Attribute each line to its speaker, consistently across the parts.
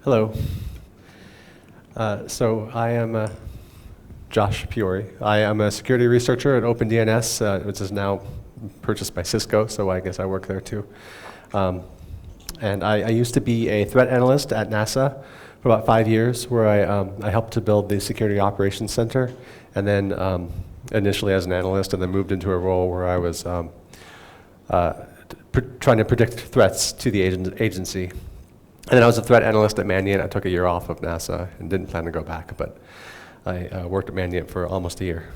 Speaker 1: Hello. So I am Josh Pyorre. I am a security researcher at OpenDNS, which is now purchased by Cisco, so I guess I work there too. And I used to be a threat analyst at NASA for about 5 years, where I helped to build the Security Operations Center, and then initially as an analyst, and then moved into a role where I was trying to predict threats to the agency. And then I was a threat analyst at Mandiant. I took a year off of NASA and didn't plan to go back, but I worked at Mandiant for almost a year.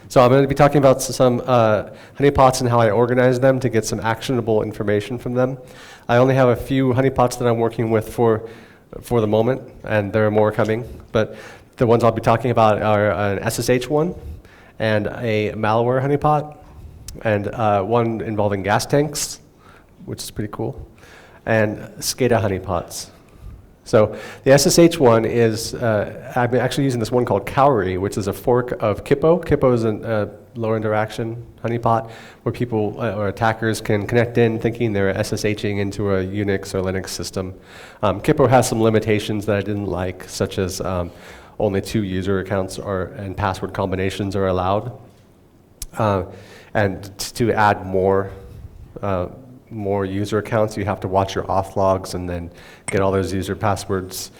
Speaker 1: So I'm going to be talking about some honeypots and how I organize them to get some actionable information from them. I only have a few honeypots that I'm working with for the moment, and there are more coming. But the ones I'll be talking about are an SSH one, and a malware honeypot, and one involving gas tanks, which is pretty cool, and SCADA honeypots. So the SSH one is, I'm actually using this one called Pyorre, which is a fork of Kippo. Kippo is a low interaction honeypot where people or attackers can connect in thinking they're SSHing into a Unix or Linux system. Kippo has some limitations that I didn't like, such as only 2 user accounts and password combinations are allowed. And to add more user accounts, you have to watch your auth logs and then get all those user passwords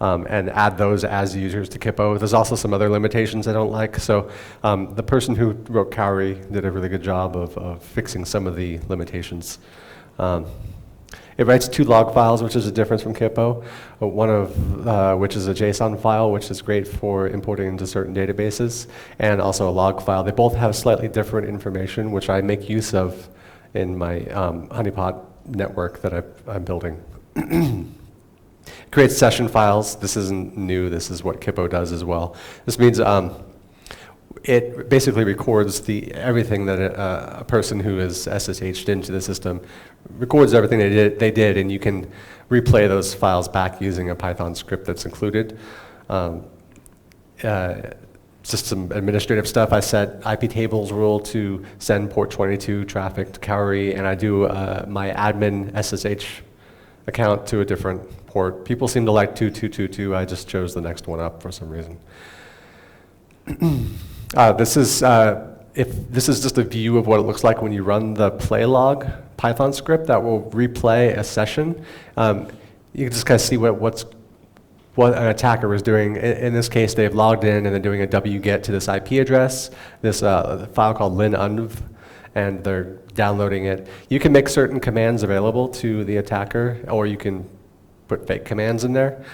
Speaker 1: and add those as users to Kippo. There's also some other limitations I don't like. So the person who wrote Pyorre did a really good job of fixing some of the limitations. It writes 2 log files, which is a difference from Kippo. One of which is a JSON file, which is great for importing into certain databases, and also a log file. They both have slightly different information, which I make use of in my honeypot network that I'm building. Creates session files. This isn't new. This is what Kippo does as well. This means it basically records everything that a person who is SSH'd into the system records everything they did, and you can replay those files back using a Python script that's included. Just some administrative stuff. I set IP tables rule to send port 22 traffic to Pyorre, and I do my admin SSH account to a different port. People seem to like 2222. I just chose the next one up for some reason. This is just a view of what it looks like when you run the playlog Python script that will replay a session. You can just kind of see what an attacker is doing. In this case, they've logged in and they're doing a wget to this IP address, this file called linunv, and they're downloading it. You can make certain commands available to the attacker, or you can put fake commands in there.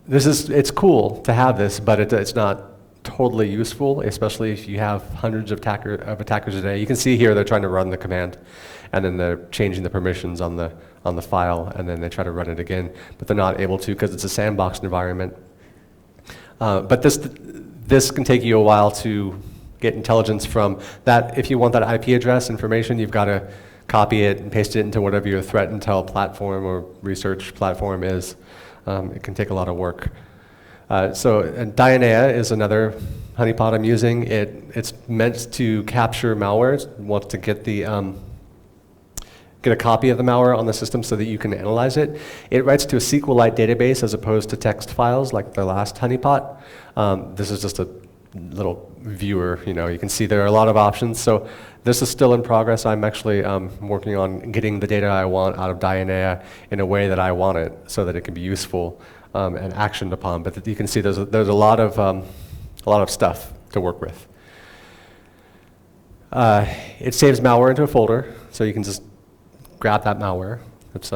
Speaker 1: It's cool to have this, but it's not totally useful, especially if you have hundreds of attackers a day. You can see here they're trying to run the command, and then they're changing the permissions on the file, and then they try to run it again, but they're not able to because it's a sandboxed environment. But this can take you a while to get intelligence from that. If you want that IP address information, you've got to copy it and paste it into whatever your threat intel platform or research platform is. It can take a lot of work. So Dionea is another honeypot I'm using. It's meant to capture malware. It wants to get get a copy of the malware on the system so that you can analyze it. It writes to a SQLite database as opposed to text files like the last honeypot. This is just a little viewer. You can see there are a lot of options. So this is still in progress. I'm actually working on getting the data I want out of Dionea in a way that I want it so that it can be useful and actioned upon. But you can see there's a lot of stuff to work with. It saves malware into a folder, so you can just grab that malware. It's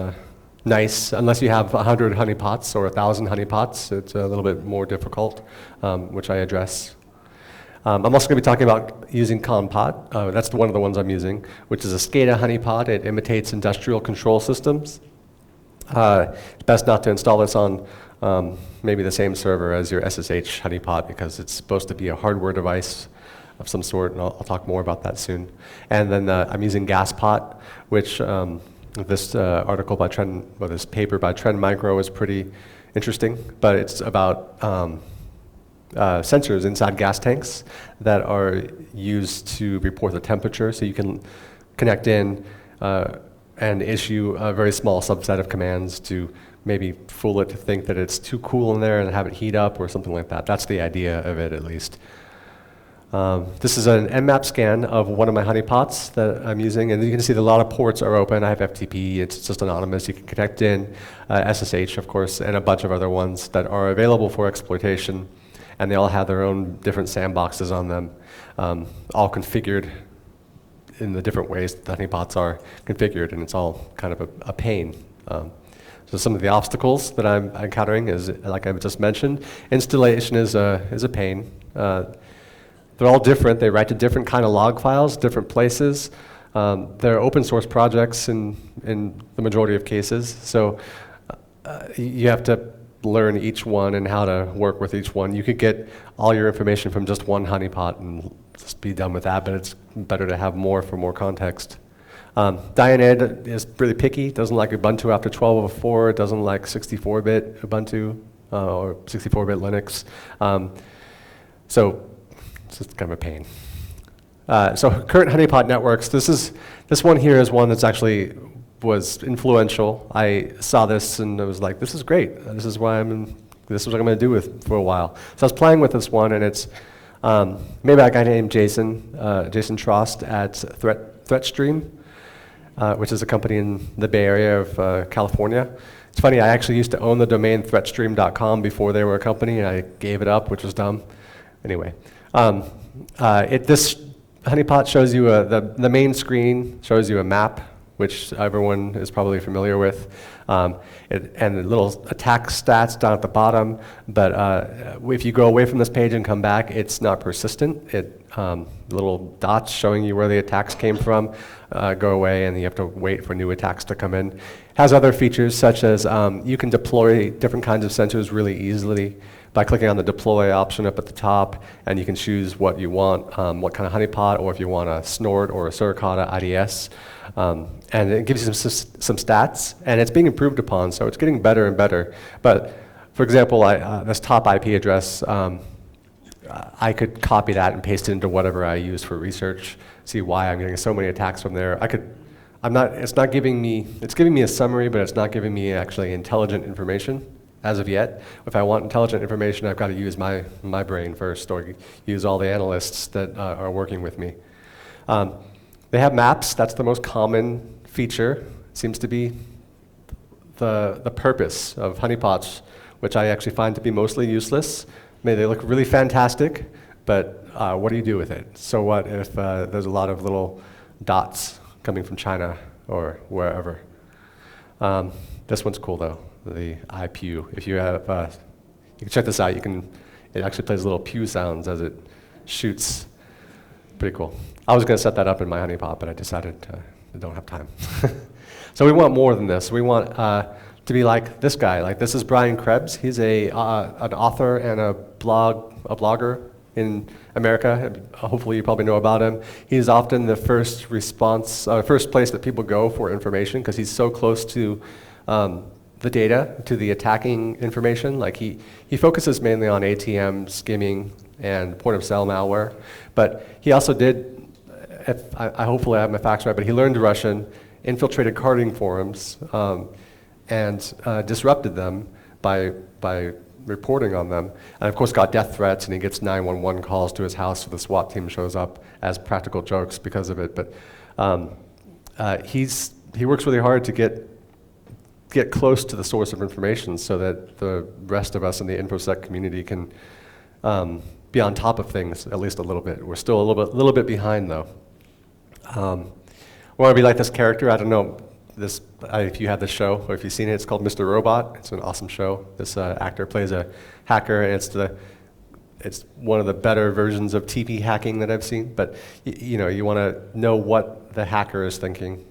Speaker 1: nice, unless you have 100 honeypots or 1,000 honeypots. It's a little bit more difficult, which I address. I'm also going to be talking about using Honeypot. That's one of the ones I'm using, which is a SCADA honeypot. It imitates industrial control systems. It's best not to install this on maybe the same server as your SSH honeypot, because it's supposed to be a hardware device of some sort, and I'll talk more about that soon. And then I'm using Gaspot, which this article by this paper by Trend Micro is pretty interesting, but it's about sensors inside gas tanks that are used to report the temperature, so you can connect in and issue a very small subset of commands to maybe fool it to think that it's too cool in there and have it heat up or something like that. That's the idea of it, at least. This is an Nmap scan of one of my honeypots that I'm using, and you can see that a lot of ports are open. I have FTP, it's just anonymous. You can connect in SSH, of course, and a bunch of other ones that are available for exploitation, and they all have their own different sandboxes on them, all configured in the different ways that the honeypots are configured, and it's all kind of a pain. So some of the obstacles that I'm encountering is, like I just mentioned, installation is a pain. They're all different. They write to different kind of log files, different places. They're open source projects in the majority of cases. So you have to learn each one and how to work with each one. You could get all your information from just one honeypot and just be done with that, but it's better to have more for more context. Dianed is really picky, doesn't like Ubuntu after 12.04, doesn't like 64-bit Ubuntu or 64-bit Linux. So it's just kind of a pain. So current honeypot networks, this one here is one that's actually was influential. I saw this and I was like, this is great. This is what I'm going to do with for a while. So I was playing with this one, and it's made by a guy named Jason Trost at ThreatStream, which is a company in the Bay Area of California. It's funny, I actually used to own the domain threatstream.com before they were a company, and I gave it up, which was dumb. Anyway, this honeypot shows you the main screen shows you a map, which everyone is probably familiar with, and the little attack stats down at the bottom. But if you go away from this page and come back, it's not persistent. Little dots showing you where the attacks came from go away, and you have to wait for new attacks to come in. It has other features such as you can deploy different kinds of sensors really easily by clicking on the deploy option up at the top, and you can choose what you want, what kind of honeypot, or if you want a Snort or a Suricata IDS. And it gives you some stats, and it's being improved upon, so it's getting better and better. But for example, this top IP address, I could copy that and paste it into whatever I use for research, see why I'm getting so many attacks from there. It's giving me a summary, but it's not giving me actually intelligent information as of yet. If I want intelligent information, I've got to use my brain first, or use all the analysts that are working with me. They have maps. That's the most common feature. It seems to be the purpose of honeypots, which I actually find to be mostly useless. They look really fantastic, but what do you do with it? So what if there's a lot of little dots coming from China or wherever? This one's cool though, the iPew. If you have, you can check this out. It actually plays little pew sounds as it shoots. Pretty cool. I was going to set that up in my honeypot, but I decided I don't have time. So we want more than this. We want to be like this guy. Like, this is Brian Krebs. He's an author and a blogger in America. Hopefully you probably know about him. He's often the first place that people go for information, because he's so close to the data, to the attacking information. Like, he focuses mainly on ATM skimming and point-of-sale malware. But he also did, hopefully I have my facts right, but he learned Russian, infiltrated carding forums, and disrupted them by reporting on them. And of course got death threats, and he gets 911 calls to his house, so the SWAT team shows up as practical jokes because of it. But he works really hard to get close to the source of information so that the rest of us in the InfoSec community can be on top of things at least a little bit. We're still a little bit behind though. We want to be like this character. I don't know if you have this show or if you've seen it. It's called Mr. Robot. It's an awesome show. This actor plays a hacker, and it's one of the better versions of TP hacking that I've seen. But you want to know what the hacker is thinking.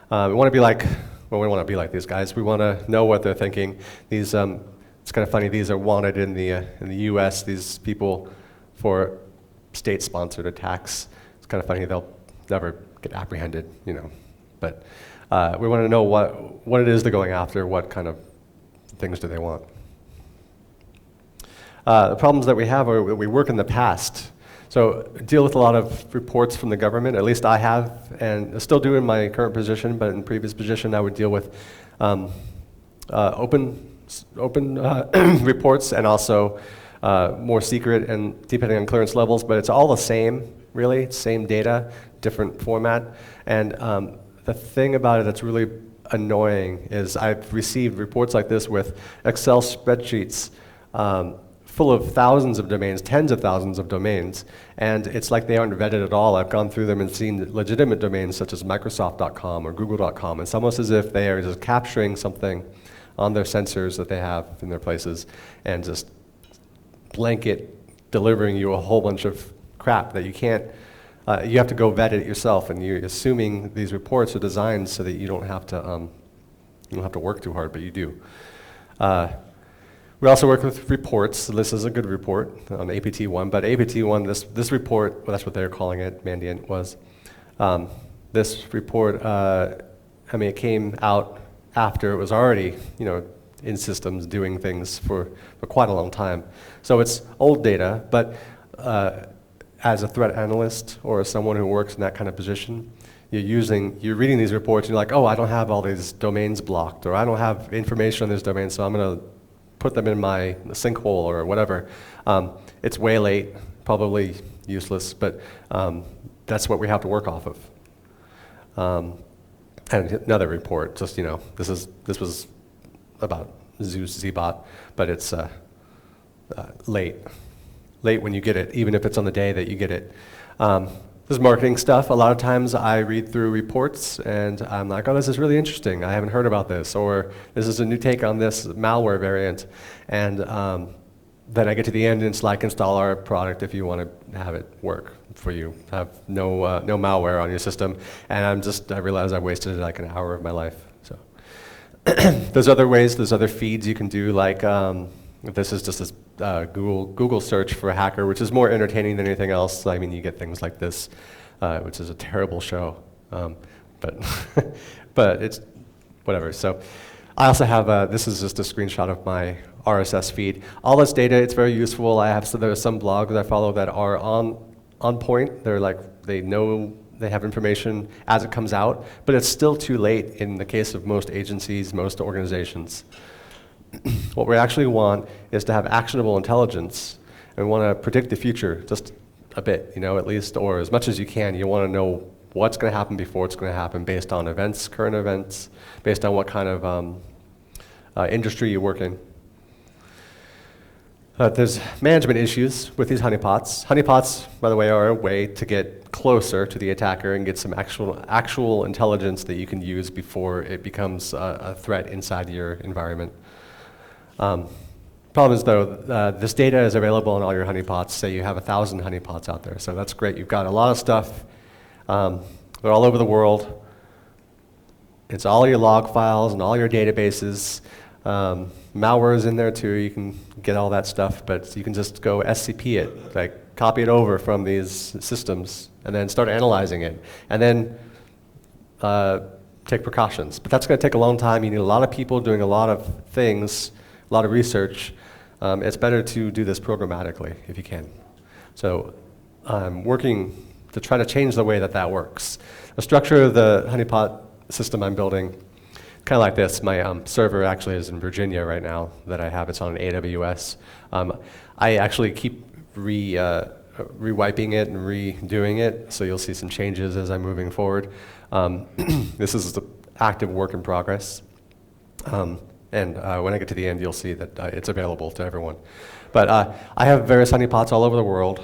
Speaker 1: We want to be like. Well, we want to be like these guys. We want to know what they're thinking. These, it's kind of funny. These are wanted in the U.S. These people for state-sponsored attacks. It's kind of funny. They'll never get apprehended, But we want to know what it is they're going after. What kind of things do they want? The problems that we have are we work in the past. So deal with a lot of reports from the government, at least I have, and still do in my current position, but in previous position I would deal with open reports and also more secret and depending on clearance levels, but it's all the same, really, same data, different format. And the thing about it that's really annoying is I've received reports like this with Excel spreadsheets full of thousands of domains, tens of thousands of domains, and it's like they aren't vetted at all. I've gone through them and seen legitimate domains such as Microsoft.com or Google.com. It's almost as if they are just capturing something on their sensors that they have in their places and just blanket delivering you a whole bunch of crap that you can't, you have to go vet it yourself, and you're assuming these reports are designed so that you don't have to work too hard, but you do. We also work with reports. So this is a good report on APT1, but APT1, this report, well, that's what they're calling it, Mandiant was. This report, it came out after it was already, in systems doing things for quite a long time. So it's old data, but as a threat analyst or as someone who works in that kind of position, you're reading these reports and you're like, oh, I don't have all these domains blocked, or I don't have information on this domain, so I'm going to put them in my sinkhole or whatever. It's way late, probably useless, but that's what we have to work off of. And another report, just, this was about Zeus ZBot, but it's late when you get it, even if it's on the day that you get it. This is marketing stuff. A lot of times I read through reports and I'm like, oh, this is really interesting. I haven't heard about this, or this is a new take on this malware variant. And then I get to the end and it's like, install our product if you want to have it work for you. Have no malware on your system. And I realize I wasted like an hour of my life. So there's other ways, there's other feeds you can do, like this is just a Google search for a hacker, which is more entertaining than anything else. I mean, you get things like this, which is a terrible show, but but it's whatever. So I also have this is just a screenshot of my RSS feed. All this data, it's very useful. There are some blogs I follow that are on point. They're like, they know, they have information as it comes out, but it's still too late in the case of most agencies, most organizations. What we actually want is to have actionable intelligence, and we want to predict the future just a bit, at least, or as much as you can. You want to know what's going to happen before it's going to happen based on events, current events, based on what kind of industry you work in. There's management issues with these honeypots. Honeypots, by the way, are a way to get closer to the attacker and get some actual intelligence that you can use before it becomes a threat inside your environment. Problem is, though, this data is available on all your honeypots. Say you have 1,000 honeypots out there, so that's great. You've got a lot of stuff. They're all over the world. It's all your log files and all your databases. Malware is in there too. You can get all that stuff, but you can just go SCP it, like copy it over from these systems, and then start analyzing it, and then take precautions. But that's going to take a long time. You need a lot of people doing a lot of things, a lot of research. It's better to do this programmatically if you can. So I'm working to try to change the way that works. The structure of the honeypot system I'm building, kind of like this. My server actually is in Virginia right now that I have. It's on AWS. I actually keep rewiping it and redoing it, so you'll see some changes as I'm moving forward. This is the active work in progress. And when I get to the end, you'll see that it's available to everyone. But I have various honeypots all over the world.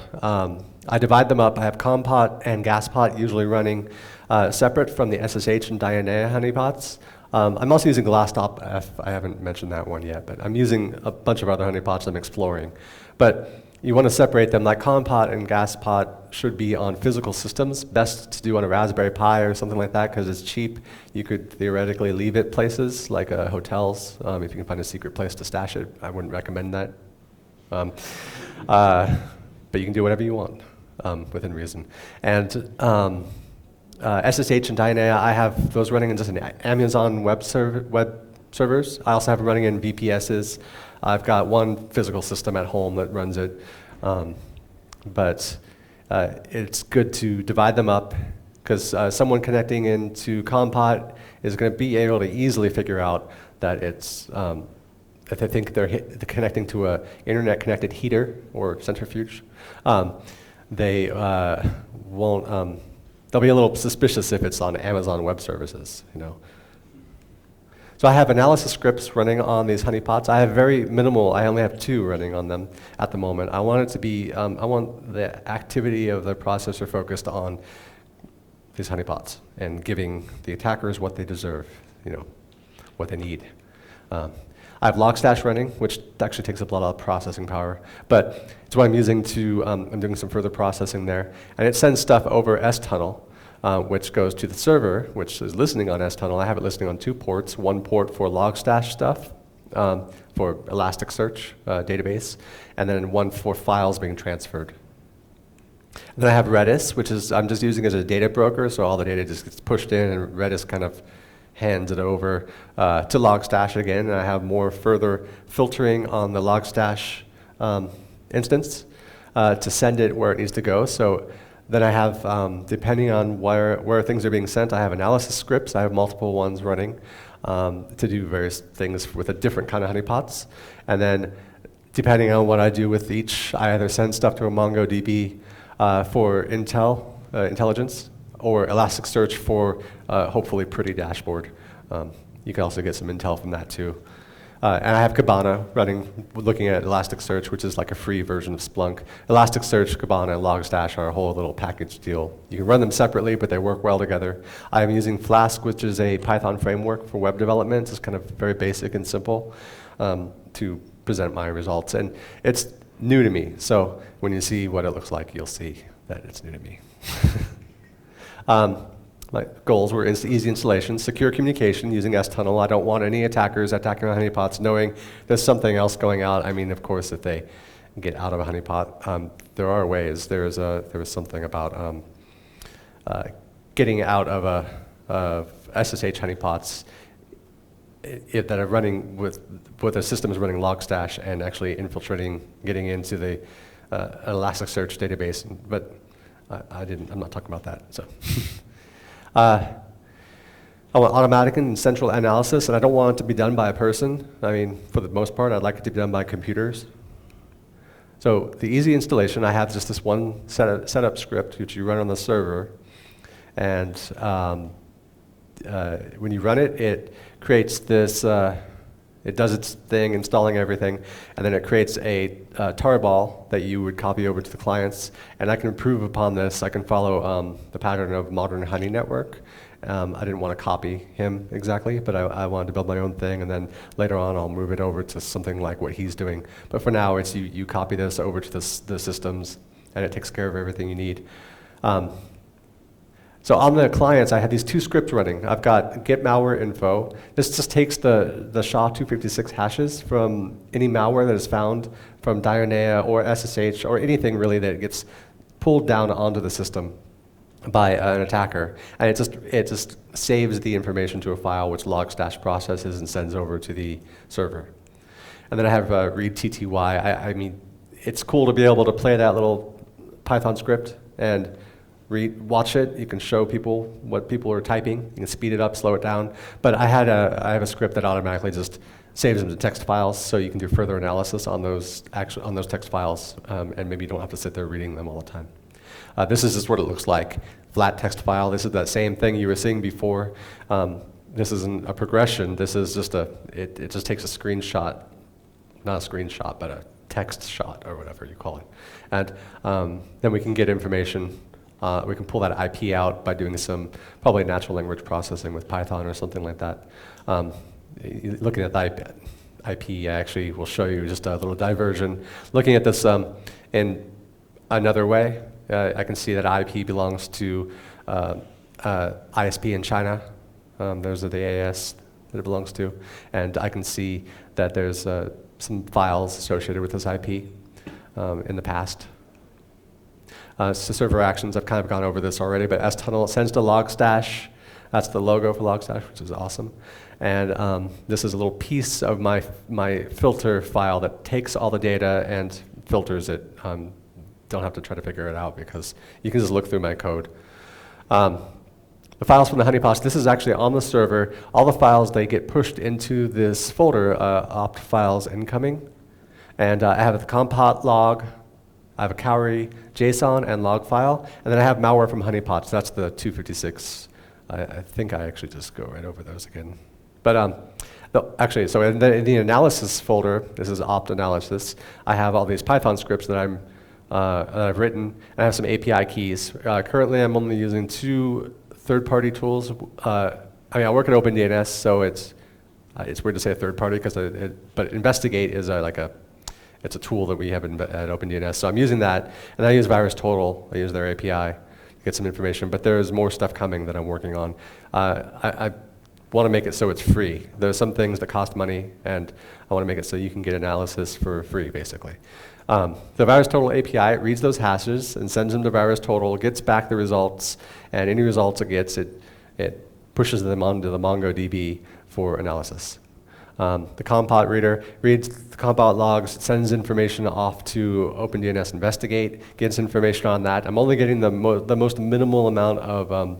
Speaker 1: I divide them up. I have compot and gaspot usually running separate from the SSH and Dianea honeypots. I'm also using GlassTop F. I haven't mentioned that one yet, but I'm using a bunch of other honeypots I'm exploring. But you want to separate them, like compot and gaspot should be on physical systems, best to do on a Raspberry Pi or something like that because it's cheap. You could theoretically leave it places like hotels, if you can find a secret place to stash it. I wouldn't recommend that. But you can do whatever you want within reason. And SSH and Dianea, I have those running in just an Amazon web servers. I also have them running in VPSs. I've got one physical system at home that runs it. But it's good to divide them up, because someone connecting into Compot is going to be able to easily figure out that it's if they think they're connecting to a internet-connected heater or centrifuge. They won't. They'll be a little suspicious if it's on Amazon Web Services, you know. So I have analysis scripts running on these honeypots. I have very minimal. I only have 2 running on them at the moment. I want it to be. I want the activity of the processor focused on these honeypots and giving the attackers what they deserve, you know, what they need. I have Logstash running, which actually takes up a lot of processing power, but it's what I'm using to, I'm doing some further processing there. And it sends stuff over S-Tunnel, which goes to the server, which is listening on S-Tunnel. I have it listening on 2 ports, 1 port for Logstash stuff, for Elasticsearch database, and then 1 for files being transferred. And then I have Redis, which is, I'm just using as a data broker, so all the data just gets pushed in, and Redis kind of hands it over to Logstash again, and I have more further filtering on the Logstash instance to send it where it needs to go. So then I have, depending on where things are being sent, I have analysis scripts. I have multiple ones running to do various things with a different kind of honeypots. And then depending on what I do with each, I either send stuff to a MongoDB for intelligence, or Elasticsearch for hopefully pretty dashboard. You can also get some intel from that too. And I have Kibana running, looking at Elasticsearch, which is like a free version of Splunk. Elasticsearch, Kibana, and Logstash are a whole little package deal. You can run them separately, but they work well together. I am using Flask, which is a Python framework for web development. It's kind of very basic and simple to present my results. And it's new to me, so when you see what it looks like, you'll see that it's new to me. My goals were easy installation, secure communication using S-Tunnel. I don't want any attackers attacking my honeypots knowing there's something else going out. I mean, of course, if they get out of a honeypot, there are ways. There was something about getting out of SSH honeypots that are running with the systems running Logstash and actually infiltrating, getting into the Elasticsearch database. But I'm not talking about that. So, I want automatic and central analysis, and I don't want it to be done by a person. I mean, for the most part, I'd like it to be done by computers. So the easy installation, I have just this one setup script which you run on the server, and when you run it, it creates this. It does its thing, installing everything, and then it creates a tarball that you would copy over to the clients. And I can improve upon this. I can follow the pattern of Modern Honey Network. I didn't want to copy him exactly, but I wanted to build my own thing, and then later on I'll move it over to something like what he's doing. But for now, it's you copy this over to the systems, and it takes care of everything you need. So on the clients, I have these 2 scripts running. I've got get malware info. This just takes the SHA-256 hashes from any malware that is found from Dionea or SSH or anything really that gets pulled down onto the system by an attacker. And it just saves the information to a file which Logstash processes and sends over to the server. And then I have read TTY. I mean, it's cool to be able to play that little Python script and watch it. You can show people what people are typing. You can speed it up, slow it down. But I have a script that automatically just saves them to text files, so you can do further analysis on those text files, and maybe you don't have to sit there reading them all the time. This is just what it looks like. Flat text file. This is that same thing you were seeing before. This isn't a progression. This is just it just takes a screenshot, not a screenshot, but a text shot or whatever you call it. And then we can get information. We can pull that IP out by doing some probably natural language processing with Python or something like that. Looking at the IP, I actually will show you just a little diversion. Looking at this in another way, I can see that IP belongs to ISP in China. Those are the AS that it belongs to. And I can see that there's some files associated with this IP in the past. So server actions, I've kind of gone over this already, but S-Tunnel sends to Logstash. That's the logo for Logstash, which is awesome. And this is a little piece of my filter file that takes all the data and filters it, don't have to try to figure it out because you can just look through my code. The files from the honeypots, this is actually on the server. All the files, they get pushed into this folder, opt files incoming. And I have the compot log, I have a Pyorre JSON and log file, and then I have malware from honeypots. That's the 256. I think I actually just go right over those again. But no, actually, so in the analysis folder, this is opt analysis, I have all these Python scripts that I've written, and I have some API keys. Currently, I'm only using 2 third-party tools. I mean, I work at OpenDNS, so it's weird to say a third party, but Investigate is it's a tool that we have at OpenDNS. So I'm using that, and I use VirusTotal. I use their API to get some information, but there's more stuff coming that I'm working on. I want to make it so it's free. There's some things that cost money, and I want to make it so you can get analysis for free, basically. The VirusTotal API, it reads those hashes and sends them to VirusTotal, gets back the results, and any results it gets, it pushes them onto the MongoDB for analysis. The compot reader reads the compot logs, sends information off to OpenDNS Investigate, gets information on that. I'm only getting the most minimal amount of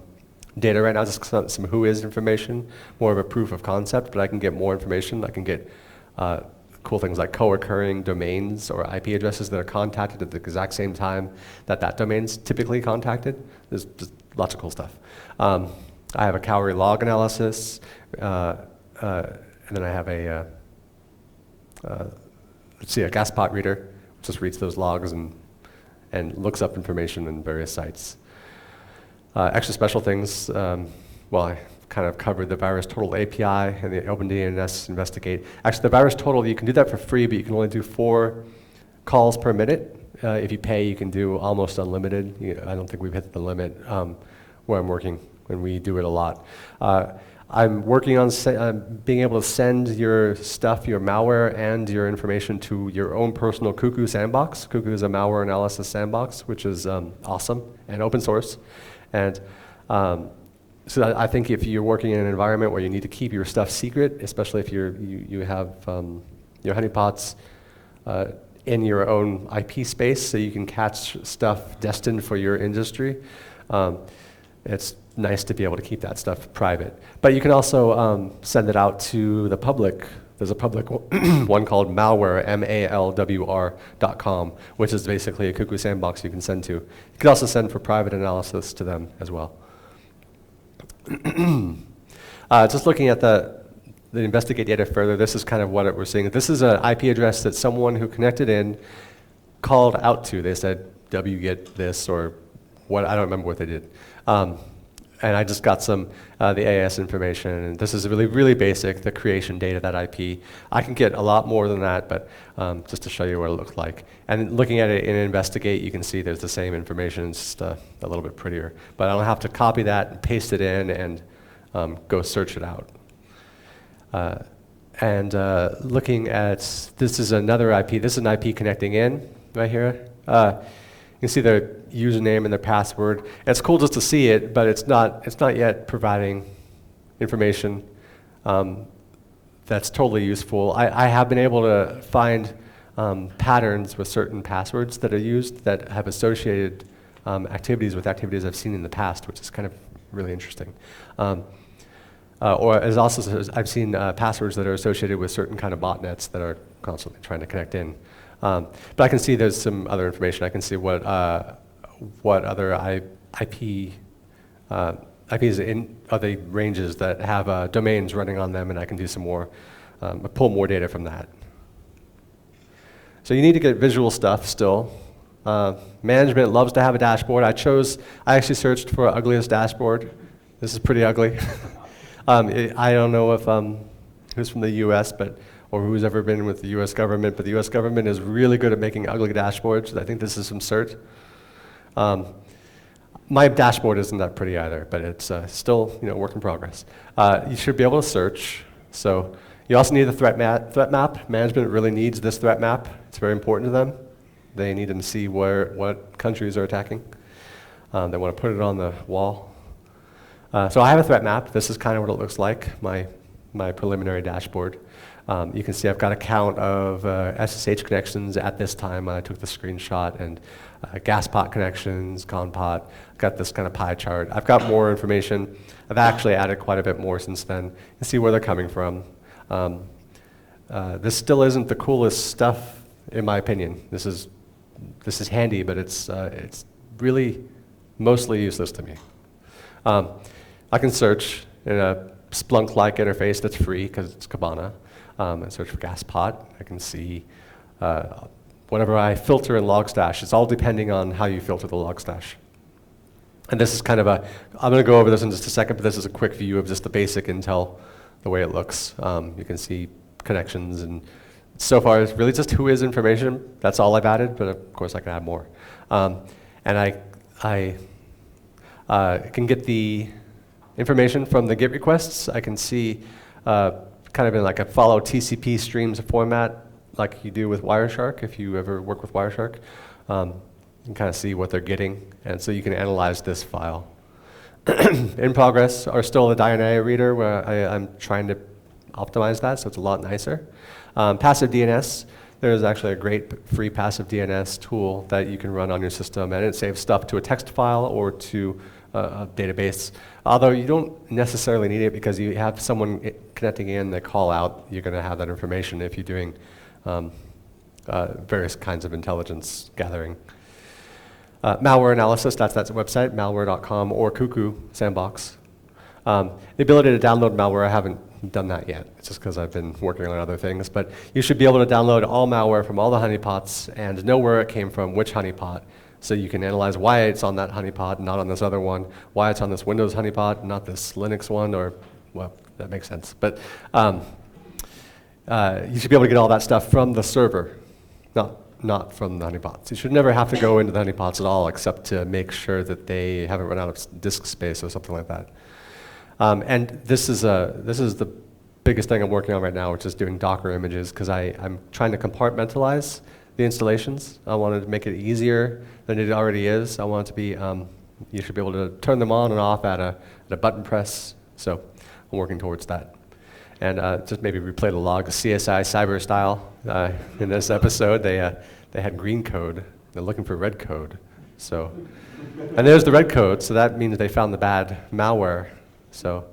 Speaker 1: data right now, just some whois information, more of a proof of concept, but I can get more information. I can get cool things like co-occurring domains or IP addresses that are contacted at the exact same time that domain's typically contacted. There's just lots of cool stuff. I have a Pyorre log analysis, and then I have a gaspot reader, which just reads those logs and looks up information in various sites. Extra special things, I kind of covered the VirusTotal API and the OpenDNS Investigate. Actually, the VirusTotal, you can do that for free, but you can only do 4 calls per minute. If you pay, you can do almost unlimited. I don't think we've hit the limit where I'm working, and we do it a lot. I'm working on being able to send your stuff, your malware, and your information to your own personal Cuckoo sandbox. Cuckoo is a malware analysis sandbox, which is awesome and open source. And so I think if you're working in an environment where you need to keep your stuff secret, especially if you have your honeypots in your own IP space, so you can catch stuff destined for your industry, it's nice to be able to keep that stuff private. But you can also send it out to the public. There's a public one called malware, malwr.com, which is basically a Cuckoo sandbox you can send to. You can also send for private analysis to them as well. Just looking at the Investigate data further, this is kind of what we're seeing. This is an IP address that someone who connected in called out to. They said, wget this, or what, I don't remember what they did. And I just got some the AS information, and this is really, really basic, the creation data, that IP. I can get a lot more than that, but just to show you what it looks like. And looking at it in Investigate, you can see there's the same information, it's just a little bit prettier. But I don't have to copy that and paste it in and go search it out. Looking at, this is another IP, this is an IP connecting in right here. You can see their username and their password. And it's cool just to see it, but it's not yet providing information that's totally useful. I have been able to find patterns with certain passwords that are used that have associated activities with activities I've seen in the past, which is kind of really interesting. Or as also, I've seen passwords that are associated with certain kind of botnets that are constantly trying to connect in. But I can see there's some other information. I can see what other IPs in other ranges that have domains running on them, and I can do some more, pull more data from that. So you need to get visual stuff still. Management loves to have a dashboard. I actually searched for ugliest dashboard. This is pretty ugly. I don't know if who's from the US, or who's ever been with the US government, but the US government is really good at making ugly dashboards. I think this is some cert. My dashboard isn't that pretty either, but it's still work in progress. You should be able to search. So you also need the threat map. Management really needs this threat map. It's very important to them. They need to see what countries are attacking. They want to put it on the wall. So I have a threat map. This is kind of what it looks like. My my preliminary dashboard. You can see I've got a count of SSH connections at this time. I took the screenshot, and gas pot connections, con pot. I've got this kind of pie chart. I've got more information. I've actually added quite a bit more since then. You can see where they're coming from. This still isn't the coolest stuff, in my opinion. This is handy, but it's really mostly useless to me. I can search in a Splunk-like interface that's free because it's Kibana. I search for gas pot. I can see whatever I filter in Logstash. It's all depending on how you filter the Logstash. And this is kind of I'm going to go over this in just a second, but this is a quick view of just the basic intel, the way it looks. You can see connections, and so far it's really just who is information. That's all I've added, but of course I can add more. And I can get the information from the GET requests. I can see kind of in like a follow TCP streams format like you do with Wireshark, if you ever work with Wireshark. You can kind of see what they're getting, and so you can analyze this file. In progress are still the Diana reader, where I'm trying to optimize that, so it's a lot nicer. Passive DNS, there's actually a great free passive DNS tool that you can run on your system, and it saves stuff to a text file or to a database. Although you don't necessarily need it, because you have someone connecting in, they call out, you're going to have that information if you're doing various kinds of intelligence gathering. Malware analysis, that's that website, malware.com, or Cuckoo Sandbox. The ability to download malware, I haven't done that yet. It's just because I've been working on other things. But you should be able to download all malware from all the honeypots and know where it came from, which honeypot. So you can analyze why it's on that honeypot, not on this other one, why it's on this Windows honeypot, not this Linux one, or, well, that makes sense. But you should be able to get all that stuff from the server, not from the honeypots. You should never have to go into the honeypots at all, except to make sure that they haven't run out of disk space or something like that. And this is the biggest thing I'm working on right now, which is doing Docker images, because I'm trying to compartmentalize the installations. I wanted to make it easier than it already is. I want it to be, you should be able to turn them on and off at a button press. So I'm working towards that. And just maybe replay the log, CSI cyber style. In this episode, they had green code. They're looking for red code. So, and there's the red code, so that means they found the bad malware. So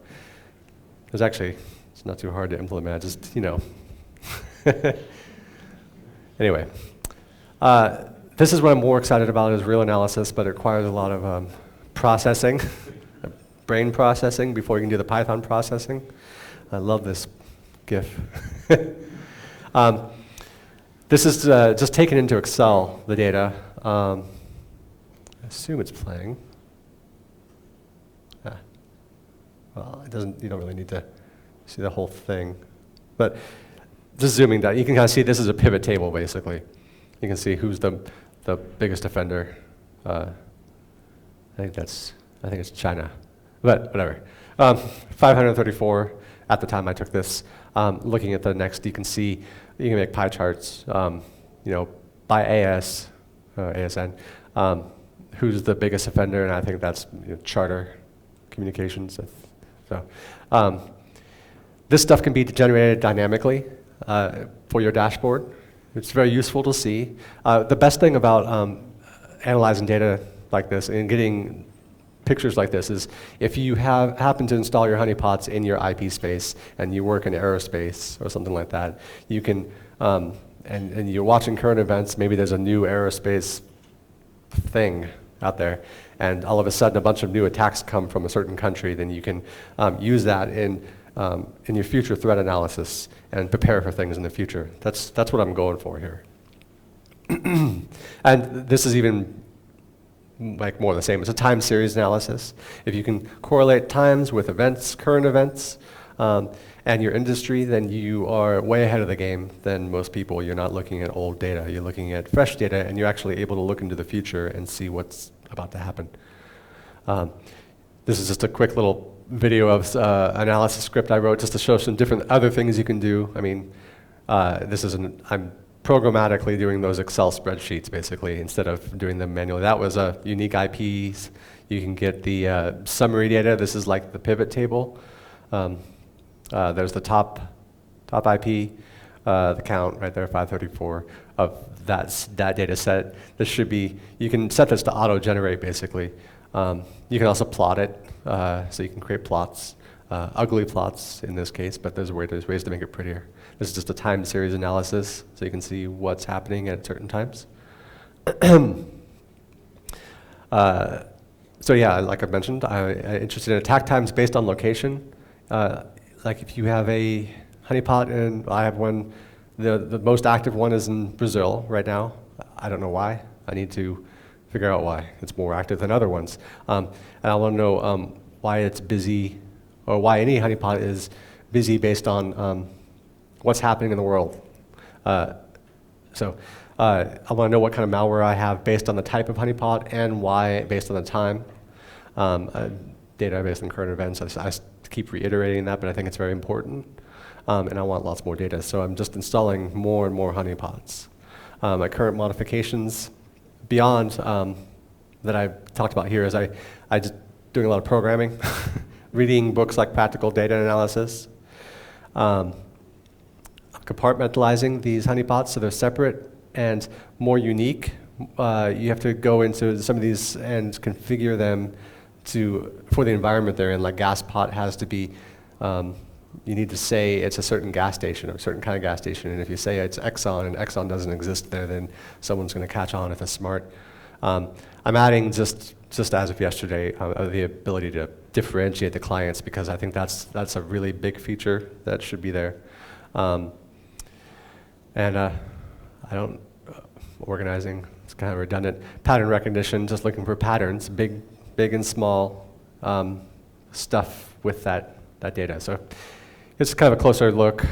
Speaker 1: it's not too hard to implement, just, Anyway, this is what I'm more excited about, is real analysis, but it requires a lot of processing, brain processing, before you can do the Python processing. I love this GIF. This is just taken into Excel, the data. I assume it's playing. Well, it doesn't. You don't really need to see the whole thing, but just zooming down, you can kind of see this is a pivot table, basically. You can see who's the biggest offender. I think it's China, but whatever. 534 at the time I took this. Looking at the next, you can see you can make pie charts. By ASN, who's the biggest offender, and I think that's Charter Communications. So this stuff can be generated dynamically for your dashboard. It's very useful to see. The best thing about analyzing data like this and getting pictures like this is if you happen to install your honeypots in your IP space and you work in aerospace or something like that, you can, and you're watching current events, maybe there's a new aerospace thing out there, and all of a sudden a bunch of new attacks come from a certain country, then you can use that in your future threat analysis and prepare for things in the future. That's what I'm going for here. And this is even more the same. It's a time series analysis. If you can correlate times with events, current events, and your industry, then you are way ahead of the game than most people. You're not looking at old data. You're looking at fresh data, and you're actually able to look into the future and see what's about to happen. This is just a quick little video of analysis script I wrote just to show some different other things you can do. I mean, I'm programmatically doing those Excel spreadsheets, basically, instead of doing them manually. That was unique IPs. You can get the summary data. This is like the pivot table. There's the top IP, the count right there, 534 of that data set. This should be, you can set this to auto-generate basically. You can also plot it, so you can create plots, ugly plots in this case, but there's ways to make it prettier. This is just a time series analysis, so you can see what's happening at certain times. So yeah, like I mentioned, I'm interested in attack times based on location. Like if you have a honeypot, and I have one, the most active one is in Brazil right now. I don't know why. I need to figure out why it's more active than other ones. And I want to know why it's busy, or why any honeypot is busy based on what's happening in the world. So I want to know what kind of malware I have based on the type of honeypot and why based on the time. Data based on current events. I keep reiterating that, but I think it's very important. And I want lots more data, so I'm just installing more and more honeypots. My current modifications beyond that I've talked about here is I just doing a lot of programming, reading books like Practical Data Analysis, compartmentalizing these honeypots so they're separate and more unique. You have to go into some of these and configure them for the environment they're in. Like gas pot has to be, you need to say it's a certain gas station or a certain kind of gas station, and if you say it's Exxon and Exxon doesn't exist there, then someone's going to catch on if they're smart. I'm adding, just as of yesterday, the ability to differentiate the clients, because I think that's a really big feature that should be there. Organizing, it's kind of redundant. Pattern recognition, just looking for patterns, big and small stuff with that data. So it's kind of a closer look.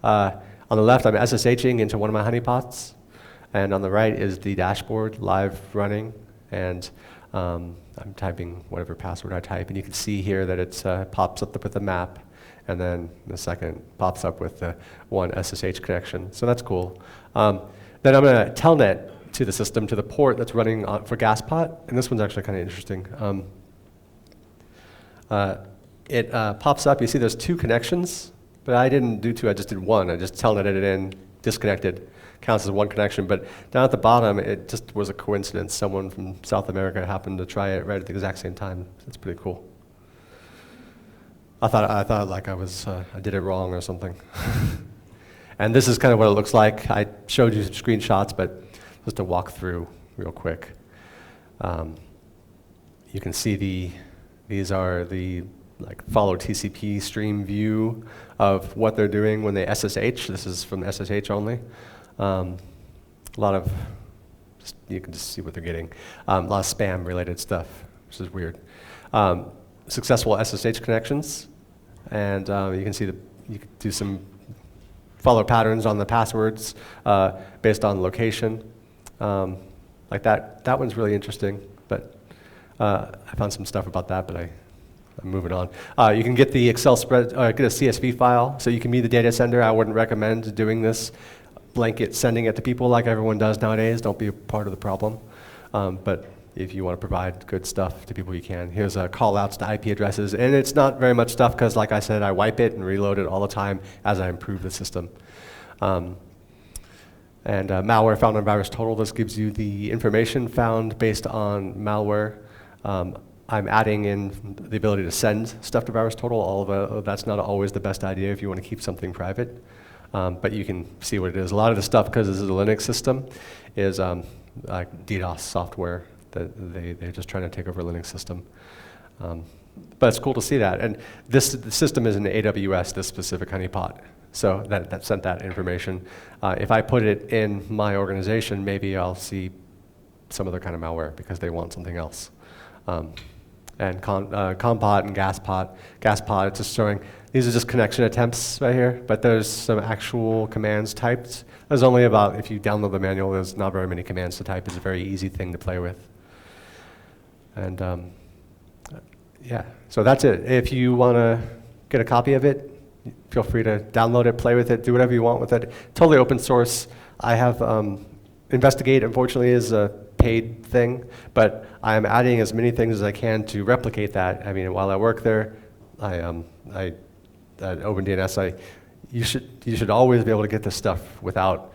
Speaker 1: On the left, I'm SSHing into one of my honeypots, and on the right is the dashboard live running, and I'm typing whatever password I type, and you can see here that it pops up with a map, and then in a second pops up with the one SSH connection. So that's cool. Then I'm going to telnet to the system, to the port that's running for GasPot, and this one's actually kind of interesting. It pops up, you see there's two connections, but I didn't do two, I just did one. I just telnetted it in, disconnected, counts as one connection, but down at the bottom, it just was a coincidence. Someone from South America happened to try it right at the exact same time. That's pretty cool. I thought like I did it wrong or something. And this is kind of what it looks like. I showed you some screenshots, but just to walk through real quick. You can see these are the follow TCP stream view of what they're doing when they SSH. This is from SSH only. A lot of, you can just see what they're getting. A lot of spam related stuff, which is weird. Successful SSH connections, and you can see you can do some follow patterns on the passwords based on location. Like that one's really interesting, but I found some stuff about that, but I'm moving on. You can get the Excel spread, get a CSV file, so you can be the data sender. I wouldn't recommend doing this blanket sending it to people like everyone does nowadays. Don't be a part of the problem. But if you want to provide good stuff to people, you can. Here's call outs to IP addresses, and it's not very much stuff because, like I said, I wipe it and reload it all the time as I improve the system. Malware found on VirusTotal, this gives you the information found based on malware. I'm adding in the ability to send stuff to VirusTotal, although that's not always the best idea if you want to keep something private. But you can see what it is. A lot of the stuff, because this is a Linux system, is like DDoS software that they're just trying to take over a Linux system. But it's cool to see that. And the system is in AWS, this specific honeypot. So that sent that information. If I put it in my organization, maybe I'll see some other kind of malware because they want something else. And Compot and GasPot. GasPot, it's just showing, these are just connection attempts right here, but there's some actual commands typed. There's only about, if you download the manual, there's not very many commands to type. It's a very easy thing to play with. And yeah, so that's it. If you want to get a copy of it, feel free to download it, play with it, do whatever you want with it. Totally open source. I have Investigate, unfortunately, is a paid thing, but I'm adding as many things as I can to replicate that. I mean, while I work there, I OpenDNS, you should always be able to get this stuff without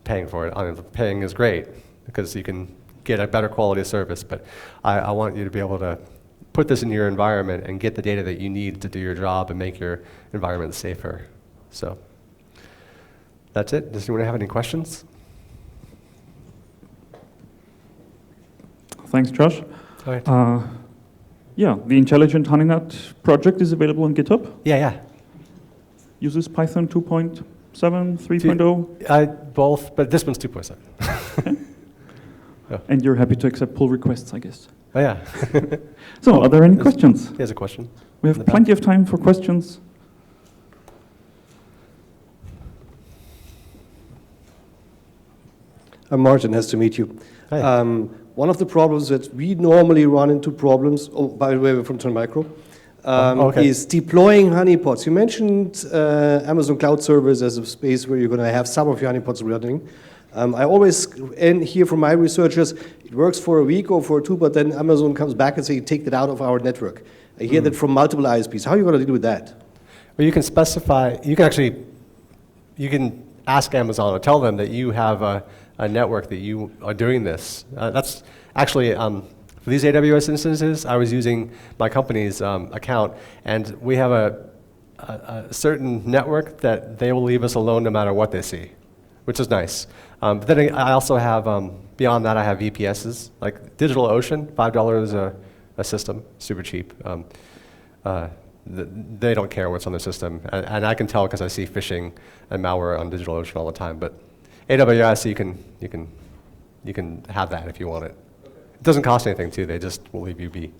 Speaker 1: paying for it. I mean, paying is great because you can get a better quality of service, but I want you to be able to put this in your environment and get the data that you need to do your job and make your environment safer. So that's it. Does anyone have any questions?
Speaker 2: Thanks, Josh.
Speaker 1: All right.
Speaker 2: Yeah, the Intelligent Honeynet project is available on GitHub.
Speaker 1: Yeah.
Speaker 2: Uses Python 2.7, 3.0.
Speaker 1: Both, but this one's 2.7.
Speaker 2: Oh. And you're happy to accept pull requests, I guess.
Speaker 1: Oh, yeah.
Speaker 2: So, are there any questions?
Speaker 1: Here's a question.
Speaker 2: We have plenty of time for questions.
Speaker 3: Martin, nice to meet you.
Speaker 1: Hi.
Speaker 3: One of the problems that we normally run into problems, oh, by the way, we're from Turn Micro,
Speaker 1: okay.
Speaker 3: is deploying honeypots. You mentioned Amazon Cloud Service as a space where you're going to have some of your honeypots running. I always hear from my researchers, it works for a week or for two, but then Amazon comes back and says, take that out of our network. I hear that from multiple ISPs. How are you going to deal with that?
Speaker 1: Well, you can specify, you can ask Amazon or tell them that you have a network that you are doing this. That's actually, for these AWS instances, I was using my company's account, and we have a certain network that they will leave us alone no matter what they see, which is nice. But then I also have, beyond that, I have VPSs, like DigitalOcean, $5 a system, super cheap. They don't care what's on the system, and I can tell because I see phishing and malware on DigitalOcean all the time. But AWS, you can have that if you want it. It doesn't cost anything too. They just will leave you be.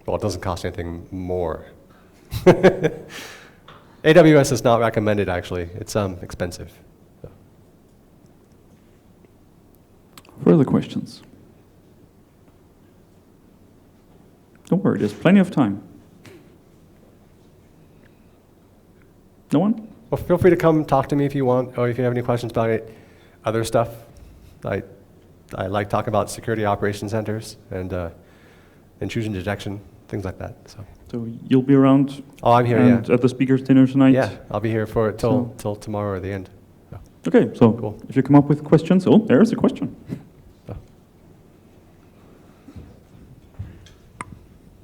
Speaker 1: Well, it doesn't cost anything more. AWS is not recommended actually. It's expensive. So.
Speaker 2: Further questions? Don't worry, there's plenty of time. No one?
Speaker 1: Well, feel free to come talk to me if you want, or if you have any questions about it, other stuff. I like talking about security operations centers and intrusion detection, things like that.
Speaker 2: So you'll be around?
Speaker 1: Oh, I'm here,
Speaker 2: and
Speaker 1: yeah.
Speaker 2: At the speakers' dinner tonight?
Speaker 1: Yeah, I'll be here for till tomorrow or the end. So.
Speaker 2: Okay, so
Speaker 1: Cool.
Speaker 2: if you come up with questions, oh, there's a question.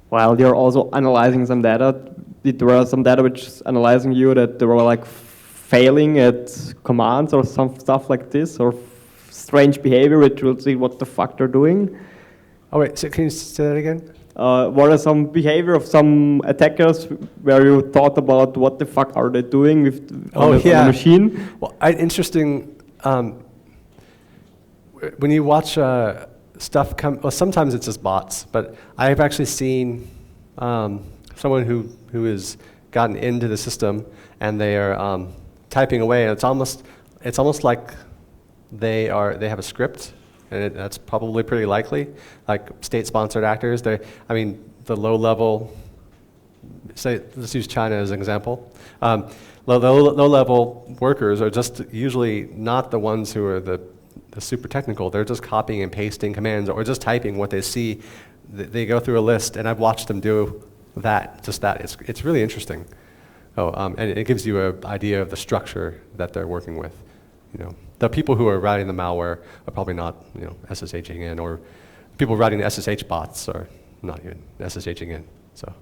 Speaker 4: While you're also analyzing some data, there were some data which is analyzing you that they were like failing at commands or some stuff like this, or strange behavior which will see what the fuck they're doing.
Speaker 1: Oh wait, so can you say that again?
Speaker 4: What are some behavior of some attackers where you thought about what the fuck are they doing with on the machine?
Speaker 1: Well, interesting. When you watch stuff come, well, sometimes it's just bots, but I have actually seen someone who has gotten into the system and they are typing away, and it's almost like they have a script, and that's probably pretty likely. Like state-sponsored actors, the low level. Say, let's use China as an example. Low level workers are just usually not the ones who are the super technical. They're just copying and pasting commands or just typing what they see. They go through a list, and I've watched them do that, just that. It's really interesting. And it gives you an idea of the structure that they're working with. You know, the people who are writing the malware are probably not, SSHing in, or people writing the SSH bots are not even SSHing in. So.